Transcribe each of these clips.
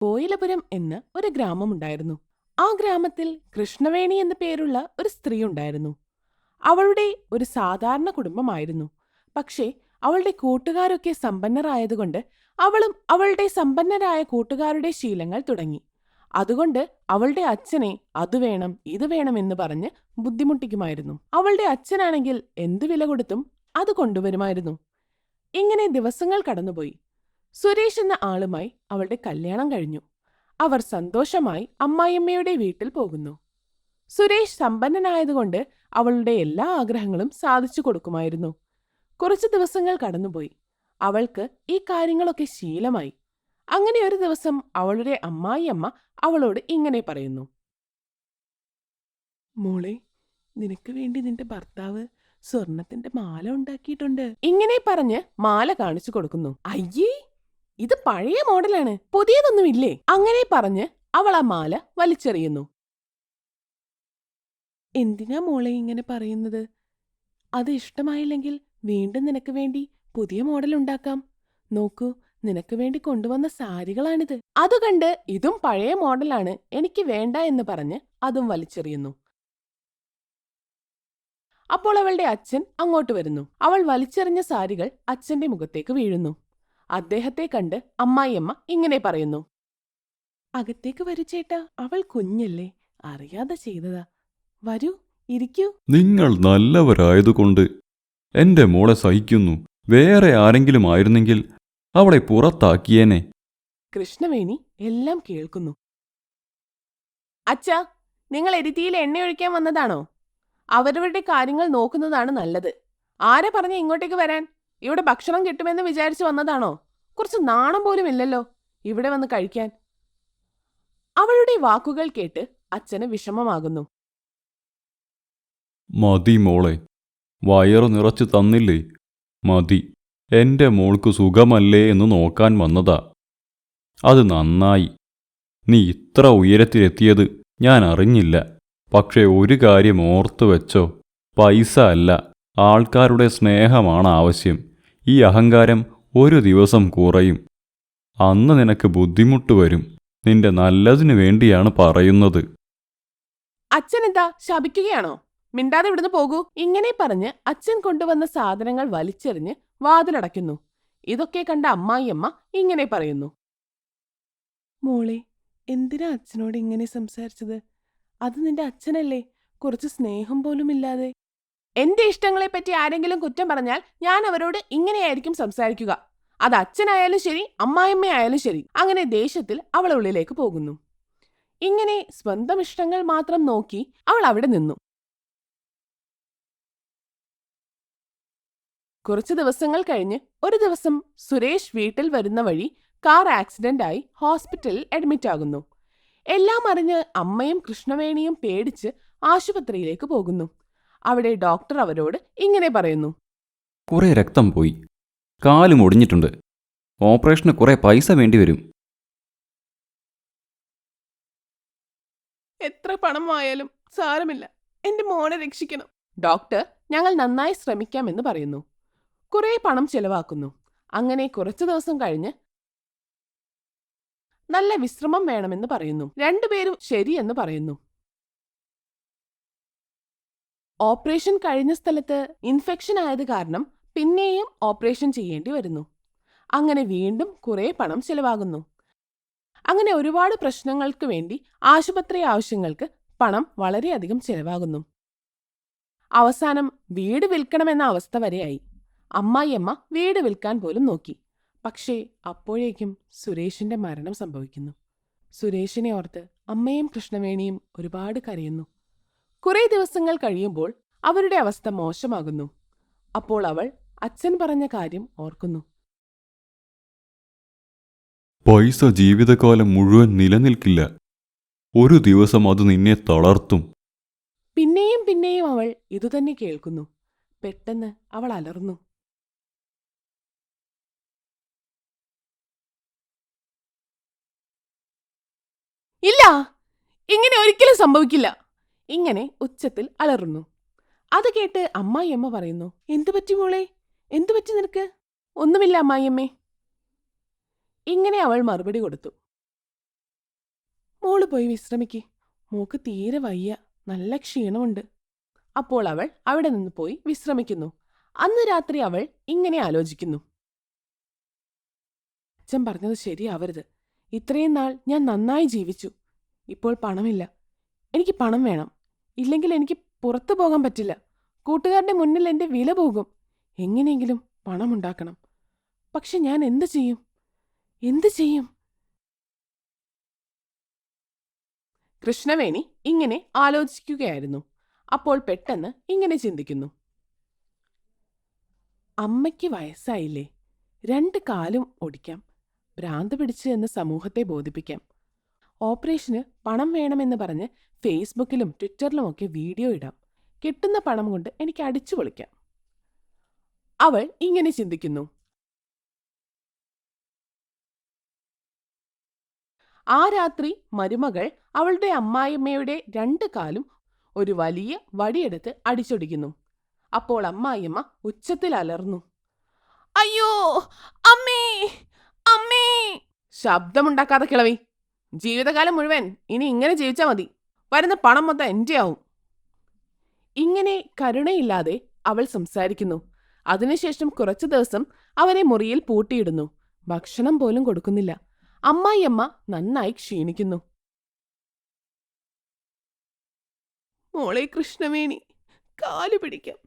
കോയിലപുരം എന്ന ഒരു ഗ്രാമമുണ്ടായിരുന്നു. ആ ഗ്രാമത്തിൽ കൃഷ്ണവേണി എന്നു പേരുള്ള ഒരു സ്ത്രീ ഉണ്ടായിരുന്നു. അവളുടെ ഒരു സാധാരണ കുടുംബമായിരുന്നു. പക്ഷേ അവളുടെ കൂട്ടുകാരൊക്കെ സമ്പന്നരായതുകൊണ്ട് അവളും അവളുടെ സമ്പന്നരായ കൂട്ടുകാരുടെ ശീലങ്ങൾ തുടങ്ങി. അതുകൊണ്ട് അവളുടെ അച്ഛനെ അത് വേണം ഇത് വേണം എന്ന് പറഞ്ഞ് ബുദ്ധിമുട്ടിക്കുമായിരുന്നു. അവളുടെ അച്ഛനാണെങ്കിൽ എന്തു വില കൊടുത്തും അത് കൊണ്ടുവരുമായിരുന്നു. ഇങ്ങനെ ദിവസങ്ങൾ കടന്നുപോയി. സുരേഷ് എന്ന ആളുമായി അവളുടെ കല്യാണം കഴിഞ്ഞു. അവർ സന്തോഷമായി അമ്മായിയമ്മയുടെ വീട്ടിൽ പോകുന്നു. സുരേഷ് സമ്പന്നനായതുകൊണ്ട് അവളുടെ എല്ലാ ആഗ്രഹങ്ങളും സാധിച്ചു കൊടുക്കുമായിരുന്നു. കുറച്ചു ദിവസങ്ങൾ കടന്നുപോയി. അവൾക്ക് ഈ കാര്യങ്ങളൊക്കെ ശീലമായി. അങ്ങനെ ഒരു ദിവസം അവളുടെ അമ്മായിയമ്മ അവളോട് ഇങ്ങനെ പറയുന്നു: മോളെ, നിനക്ക് വേണ്ടി നിന്റെ ഭർത്താവ് സ്വർണത്തിന്റെ മാല ഉണ്ടാക്കിയിട്ടുണ്ട്. ഇങ്ങനെ പറഞ്ഞ് മാല കാണിച്ചു കൊടുക്കുന്നു. അയ്യേ, ഇത് പഴയ മോഡലാണ്, പുതിയതൊന്നുമില്ലേ? അങ്ങനെ പറഞ്ഞ് അവൾ ആ മാല വലിച്ചെറിയുന്നു. എന്തിനാ മോളെ ഇങ്ങനെ പറയുന്നത്? അത് ഇഷ്ടമായില്ലെങ്കിൽ വീണ്ടും നിനക്ക് വേണ്ടി പുതിയ മോഡൽ ഉണ്ടാക്കാം. നോക്കൂ, നിനക്ക് വേണ്ടി കൊണ്ടുവന്ന സാരികളാണിത്. അത് കണ്ട് ഇതും പഴയ മോഡലാണ്, എനിക്ക് വേണ്ട എന്ന് പറഞ്ഞ് അതും വലിച്ചെറിയുന്നു. അപ്പോൾ അവളുടെ അച്ഛൻ അങ്ങോട്ട് വരുന്നു. അവൾ വലിച്ചെറിഞ്ഞ സാരികൾ അച്ഛന്റെ മുഖത്തേക്ക് വീഴുന്നു. അദ്ദേഹത്തെ കണ്ട് അമ്മായിയമ്മ ഇങ്ങനെ പറയുന്നു: അകത്തേക്ക് വരൂ ചേട്ടാ, അവൾ കുഞ്ഞല്ലേ, അറിയാതെ ചെയ്തതാ. വരൂ, ഇരിക്കൂ. നിങ്ങൾ നല്ലവരായതുകൊണ്ട് എന്റെ മോളെ സഹിക്കുന്നു. വേറെ ആരെങ്കിലും ആയിരുന്നെങ്കിൽ അവളെ പുറത്താക്കിയേനെ. കൃഷ്ണവേണി എല്ലാം കേൾക്കുന്നു. അച്ഛാ, നിങ്ങൾ എരുതിയിൽ എണ്ണയൊഴിക്കാൻ വന്നതാണോ? അവരവരുടെ കാര്യങ്ങൾ നോക്കുന്നതാണ് നല്ലത്. ആരെ പറഞ്ഞ ഇങ്ങോട്ടേക്ക് വരാൻ? ഇവിടെ ഭക്ഷണം കിട്ടുമെന്ന് വിചാരിച്ചു വന്നതാണോ? കുറച്ച് നാണം പോലും ഇല്ലല്ലോ ഇവിടെ വന്ന് കഴിക്കാൻ. അവളുടെ വാക്കുകൾ കേട്ട് അച്ഛന് വിഷമമാകുന്നു. മതി മോളെ, വയറു നിറച്ചു തന്നില്ലേ? മതി. എന്റെ മോൾക്ക് സുഖമല്ലേ എന്ന് നോക്കാൻ വന്നതാ. അത് നന്നായി. നീ ഇത്ര ഉയരത്തിലെത്തിയത് ഞാൻ അറിഞ്ഞില്ല. പക്ഷേ ഒരു കാര്യം ഓർത്തു വെച്ചോ, പൈസ അല്ല, ആൾക്കാരുടെ സ്നേഹമാണ് ആവശ്യം. ഈ അഹങ്കാരം ഒരു ദിവസം കുറയും. അന്ന് നിനക്ക് ബുദ്ധിമുട്ട് വരും. നിന്റെ നല്ലതിനു വേണ്ടിയാണ് പറയുന്നത്. അച്ഛനെന്താ ശപിക്കുകയാണോ? മിണ്ടാതെ ഇവിടുന്ന് പോകൂ. ഇങ്ങനെ പറഞ്ഞ് അച്ഛൻ കൊണ്ടുവന്ന സാധനങ്ങൾ വലിച്ചെറിഞ്ഞ് വാതിലടയ്ക്കുന്നു. ഇതൊക്കെ കണ്ട അമ്മായിയമ്മ ഇങ്ങനെ പറയുന്നു: മോളെ, എന്തിനാ അച്ഛനോട് ഇങ്ങനെ സംസാരിച്ചത്? അത് നിന്റെ അച്ഛനല്ലേ, കുറച്ച് സ്നേഹം പോലും ഇല്ലാതെ. എന്റെ ഇഷ്ടങ്ങളെപ്പറ്റി ആരെങ്കിലും കുറ്റം പറഞ്ഞാൽ ഞാൻ അവരോട് ഇങ്ങനെയായിരിക്കും സംസാരിക്കുക. അത് അച്ഛനായാലും ശരി, അമ്മായിയമ്മയായാലും ശരി. അങ്ങനെ ദേഷ്യത്തിൽ അവൾ ഉള്ളിലേക്ക് പോകുന്നു. ഇങ്ങനെ സ്വന്തം ഇഷ്ടങ്ങൾ മാത്രം നോക്കി അവൾ അവിടെ നിന്നു. കുറച്ചു ദിവസങ്ങൾ കഴിഞ്ഞ് ഒരു ദിവസം സുരേഷ് വീട്ടിൽ വരുന്ന വഴി കാർ ആക്സിഡന്റ് ആയി ഹോസ്പിറ്റലിൽ അഡ്മിറ്റ് ആകുന്നു. എല്ലാം അറിഞ്ഞ് അമ്മയും കൃഷ്ണവേണിയും പേടിച്ച് ആശുപത്രിയിലേക്ക് പോകുന്നു. അവിടെ ഡോക്ടർ അവരോട് ഇങ്ങനെ പറയുന്നു: കുറെ രക്തം പോയി, കാലും ഒടിഞ്ഞിട്ടുണ്ട്. ഓപ്പറേഷന് കുറെ പൈസ വേണ്ടിവരും. എത്ര പണമായാലും സാരമില്ല, എന്റെ മോനെ രക്ഷിക്കണം. ഡോക്ടർ ഞങ്ങൾ നന്നായി ശ്രമിക്കാമെന്ന് പറയുന്നു. കുറെ പണം ചെലവാക്കുന്നു. അങ്ങനെ കുറച്ചു ദിവസം കഴിഞ്ഞ് നല്ല വിശ്രമം വേണമെന്ന് പറയുന്നു. രണ്ടുപേരും ശരിയെന്ന് പറയുന്നു. ഓപ്പറേഷൻ കഴിഞ്ഞ സ്ഥലത്ത് ഇൻഫെക്ഷൻ ആയത് കാരണം പിന്നെയും ഓപ്പറേഷൻ ചെയ്യേണ്ടി വരുന്നു. അങ്ങനെ വീണ്ടും കുറെ പണം ചെലവാകുന്നു. അങ്ങനെ ഒരുപാട് പ്രശ്നങ്ങൾക്ക് വേണ്ടി ആശുപത്രി ആവശ്യങ്ങൾക്ക് പണം വളരെയധികം ചെലവാകുന്നു. അവസാനം വീട് വിൽക്കണമെന്ന അവസ്ഥ വരെയായി. അമ്മായിയമ്മ വീട് വിൽക്കാൻ പോലും നോക്കി. പക്ഷേ അപ്പോഴേക്കും സുരേഷിന്റെ മരണം സംഭവിക്കുന്നു. സുരേഷിനെ ഓർത്ത് അമ്മയും കൃഷ്ണവേണിയും ഒരുപാട് കരയുന്നു. കുറേ ദിവസങ്ങൾ കഴിയുമ്പോൾ അവരുടെ അവസ്ഥ മോശമാകുന്നു. അപ്പോൾ അവൾ അച്ഛൻ പറഞ്ഞ കാര്യം ഓർക്കുന്നു. പൈസ ജീവിതകാലം മുഴുവൻ നിലനിൽക്കില്ല. ഒരു ദിവസം അത് നിന്നെ തളർത്തും. പിന്നെയും പിന്നെയും അവൾ ഇതുതന്നെ കേൾക്കുന്നു. പെട്ടെന്ന് അവൾ അലർന്നു. ഇല്ല, ഇങ്ങനെ ഒരിക്കലും സംഭവിക്കില്ല. ഇങ്ങനെ ഉച്ചത്തിൽ അലറുന്നു. അത് കേട്ട് അമ്മായിയമ്മ പറയുന്നു: എന്തു പറ്റി മോളെ, എന്തു പറ്റി നിനക്ക്? ഒന്നുമില്ല അമ്മായിയമ്മേ. ഇങ്ങനെ അവൾ മറുപടി കൊടുത്തു. പോയി വിശ്രമിക്ക്. മോക്ക് തീരെ വയ്യ, നല്ല ക്ഷീണമുണ്ട്. അപ്പോൾ അവൾ അവിടെ നിന്ന് പോയി വിശ്രമിക്കുന്നു. അന്ന് രാത്രി അവൾ ഇങ്ങനെ ആലോചിക്കുന്നു. അച്ഛൻ പറഞ്ഞത് ശരിയാവരുത്. ഇത്രയും നാൾ ഞാൻ നന്നായി ജീവിച്ചു. ഇപ്പോൾ പണമില്ല. എനിക്ക് പണം വേണം. ഇല്ലെങ്കിൽ എനിക്ക് പുറത്തു പോകാൻ പറ്റില്ല. കൂട്ടുകാരുടെ മുന്നിൽ എൻ്റെ വില പോകും. എങ്ങനെയെങ്കിലും പണമുണ്ടാക്കണം. പക്ഷെ ഞാൻ എന്തു ചെയ്യും? എന്തു ചെയ്യും? കൃഷ്ണവേണി ഇങ്ങനെ ആലോചിക്കുകയായിരുന്നു. അപ്പോൾ പെട്ടെന്ന് ഇങ്ങനെ ചിന്തിക്കുന്നു. അമ്മയ്ക്ക് വയസ്സായില്ലേ? 2 കാലും ഒടിക്കാം. ഭ്രാന്ത് പിടിച്ച് എന്ന് സമൂഹത്തെ ബോധിപ്പിക്കാം. ഓപ്പറേഷന് പണം വേണമെന്ന് പറഞ്ഞ് ഫേസ്ബുക്കിലും ട്വിറ്ററിലുമൊക്കെ വീഡിയോ ഇടാം. കിട്ടുന്ന പണം കൊണ്ട് എനിക്ക് അടിച്ചു പൊളിക്കാം. അവൾ ഇങ്ങനെ ചിന്തിക്കുന്നു. ആ രാത്രി മരുമകൾ അവളുടെ അമ്മായിയമ്മയുടെ 2 കാലും ഒരു വലിയ വടിയെടുത്ത് അടിച്ചൊടിക്കുന്നു. അപ്പോൾ അമ്മായിയമ്മ ഉച്ചത്തിൽ അലർന്നു. അയ്യോ അമ്മേ, അമ്മേ! ശബ്ദമുണ്ടാക്കാതെ കിളവി. ജീവിതകാലം മുഴുവൻ ഇനി ഇങ്ങനെ ജീവിച്ചാൽ മതി. വരുന്ന പണം മൊത്തം എൻ്റെ ആവും. ഇങ്ങനെ കരുണയില്ലാതെ അവൾ സംസാരിക്കുന്നു. അതിനുശേഷം കുറച്ചു ദിവസം അവനെ മുറിയിൽ പൂട്ടിയിടുന്നു. ഭക്ഷണം പോലും കൊടുക്കുന്നില്ല. അമ്മായിയമ്മ നന്നായി ക്ഷീണിക്കുന്നു. മോളെ കൃഷ്ണവേണി, കാലു പിടിക്കാം.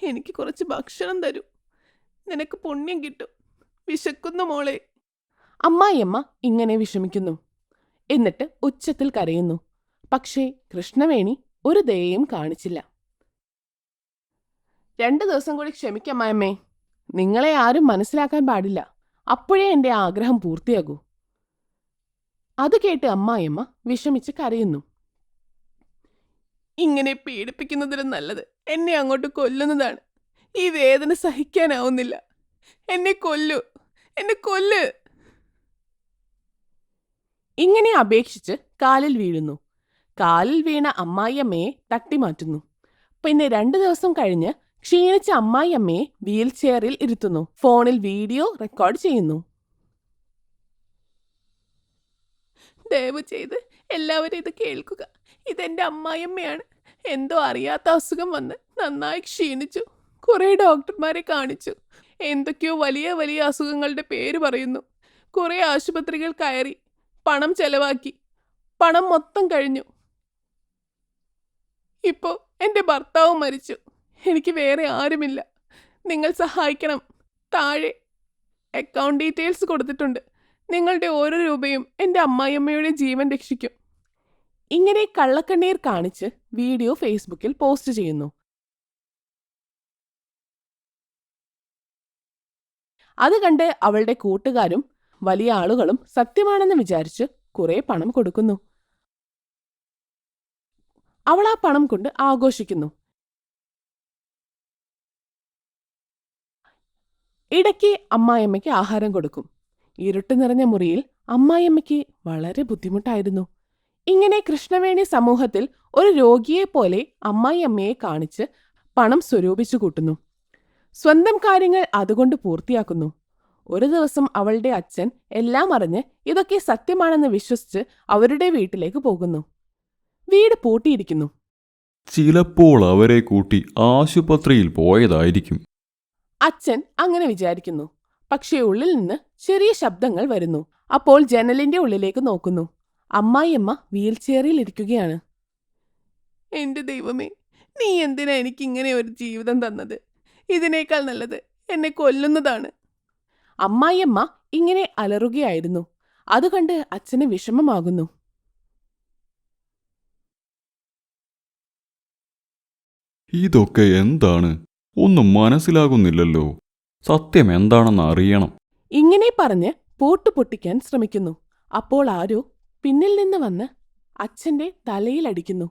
എനിക്ക് കുറച്ച് ഭക്ഷണം തരൂ. നിനക്ക് പുണ്യം കിട്ടും. വിശക്കുന്നു മോളെ. അമ്മായിയമ്മ ഇങ്ങനെ വിഷമിക്കുന്നു. എന്നിട്ട് ഉച്ചത്തിൽ കരയുന്നു. പക്ഷേ കൃഷ്ണവേണി ഒരു ദയയും കാണിച്ചില്ല. 2 ദിവസം കൂടി ക്ഷമിക്കമ്മായമ്മേ. നിങ്ങളെ ആരും മനസ്സിലാക്കാൻ പാടില്ല. അപ്പോഴേ എൻ്റെ ആഗ്രഹം പൂർത്തിയാകൂ. അത് കേട്ട് അമ്മായിയമ്മ വിഷമിച്ച് കരയുന്നു. ഇങ്ങനെ പീഡിപ്പിക്കുന്നതിലും നല്ലത് എന്നെ അങ്ങോട്ട് കൊല്ലുന്നതാണ്. ഈ വേദന സഹിക്കാനാവുന്നില്ല. എന്നെ കൊല്ലു, എന്നെ കൊല്ല്. ഇങ്ങനെ അപേക്ഷിച്ച് കാലിൽ വീഴുന്നു. കാലിൽ വീണ അമ്മായിയമ്മയെ തട്ടിമാറ്റുന്നു. പിന്നെ 2 ദിവസം കഴിഞ്ഞ് ക്ഷീണിച്ച അമ്മായിയമ്മയെ വീൽ ചെയറിൽ ഇരുത്തുന്നു. ഫോണിൽ വീഡിയോ റെക്കോർഡ് ചെയ്യുന്നു. ദയവ് ചെയ്ത് എല്ലാവരും ഇത് കേൾക്കുക. ഇതെന്റെ അമ്മായിയമ്മയാണ്. എന്തോ അറിയാത്ത അസുഖം വന്ന് നന്നായി ക്ഷീണിച്ചു. കുറെ ഡോക്ടർമാരെ കാണിച്ചു. എന്തൊക്കെയോ വലിയ വലിയ അസുഖങ്ങളുടെ പേര് പറയുന്നു. കുറെ ആശുപത്രികൾ കയറി, പണം ചെലവാക്കി. പണം മൊത്തം കഴിഞ്ഞു. ഇപ്പോ എൻ്റെ ഭർത്താവ് മരിച്ചു. എനിക്ക് വേറെ ആരുമില്ല. നിങ്ങൾ സഹായിക്കണം. താഴെ അക്കൗണ്ട് ഡീറ്റെയിൽസ് കൊടുത്തിട്ടുണ്ട്. നിങ്ങളുടെ ഓരോ രൂപയും എൻ്റെ അമ്മായിയമ്മയുടെ ജീവൻ രക്ഷിക്കും. ഇങ്ങനെ കള്ളക്കണ്ണീർ കാണിച്ച് വീഡിയോ ഫേസ്ബുക്കിൽ പോസ്റ്റ് ചെയ്യുന്നു. അത് കണ്ട് അവളുടെ കൂട്ടുകാരും വലിയ ആളുകളും സത്യമാണെന്ന് വിചാരിച്ച് കുറെ പണം കൊടുക്കുന്നു. അവൾ ആ പണം കൊണ്ട് ആഘോഷിക്കുന്നു. ഇടയ്ക്ക് അമ്മായിയമ്മയ്ക്ക് ആഹാരം കൊടുക്കും. ഇരുട്ട് നിറഞ്ഞ മുറിയിൽ അമ്മായിയമ്മയ്ക്ക് വളരെ ബുദ്ധിമുട്ടായിരുന്നു. ഇങ്ങനെ കൃഷ്ണവേണി സമൂഹത്തിൽ ഒരു രോഗിയെപ്പോലെ അമ്മായിയമ്മയെ കാണിച്ച് പണം സ്വരൂപിച്ചു കൂട്ടുന്നു. സ്വന്തം കാര്യങ്ങൾ അതുകൊണ്ട് പൂർത്തിയാക്കുന്നു. ഒരു ദിവസം അവളുടെ അച്ഛൻ എല്ലാം അറിഞ്ഞ് ഇതൊക്കെ സത്യമാണെന്ന് വിശ്വസിച്ച് അവരുടെ വീട്ടിലേക്ക് പോകുന്നു. വീട് പൂട്ടിയിരിക്കുന്നു. ചിലപ്പോൾ അവരെ കൂട്ടി ആശുപത്രിയിൽ പോയതായിരിക്കും. അച്ഛൻ അങ്ങനെ വിചാരിക്കുന്നു. പക്ഷേ ഉള്ളിൽ നിന്ന് ചെറിയ ശബ്ദങ്ങൾ വരുന്നു. അപ്പോൾ ജനലിന്റെ ഉള്ളിലേക്ക് നോക്കുന്നു. അമ്മായിയമ്മ വീൽ ചെയറിൽ ഇരിക്കുകയാണ്. എന്റെ ദൈവമേ, നീ എന്തിനാ എനിക്ക് ഇങ്ങനെ ഒരു ജീവിതം തന്നത്? ഇതിനേക്കാൾ നല്ലത് എന്നെ കൊല്ലുന്നതാണ്. അമ്മായിയമ്മ ഇങ്ങനെ അലറുകയായിരുന്നു. അതുകണ്ട് അച്ഛന് വിഷമമാകുന്നു. ഇതൊക്കെ എന്താണ്? ഒന്നും മനസ്സിലാകുന്നില്ലല്ലോ. സത്യം എന്താണെന്ന് അറിയണം. ഇങ്ങനെ പറഞ്ഞ് പൂട്ട് പൊട്ടിക്കാൻ ശ്രമിക്കുന്നു. അപ്പോൾ ആരോ പിന്നിൽ നിന്ന് വന്ന് അച്ഛന്റെ തലയിലടിക്കുന്നു.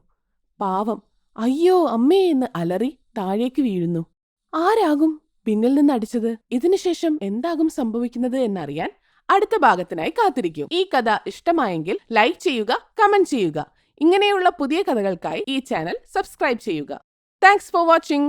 പാവം അയ്യോ അമ്മേ എന്ന് അലറി താഴേക്ക് വീഴുന്നു. ആരാകും പിന്നിൽ നിന്ന് അടിച്ചത്? ഇതിനുശേഷം എന്താകും സംഭവിക്കുന്നത് എന്നറിയാൻ അടുത്ത ഭാഗത്തിനായി കാത്തിരിക്കും. ഈ കഥ ഇഷ്ടമായെങ്കിൽ ലൈക്ക് ചെയ്യുക, കമന്റ് ചെയ്യുക. ഇങ്ങനെയുള്ള പുതിയ കഥകൾക്കായി ഈ ചാനൽ സബ്സ്ക്രൈബ് ചെയ്യുക. Thanks for watching.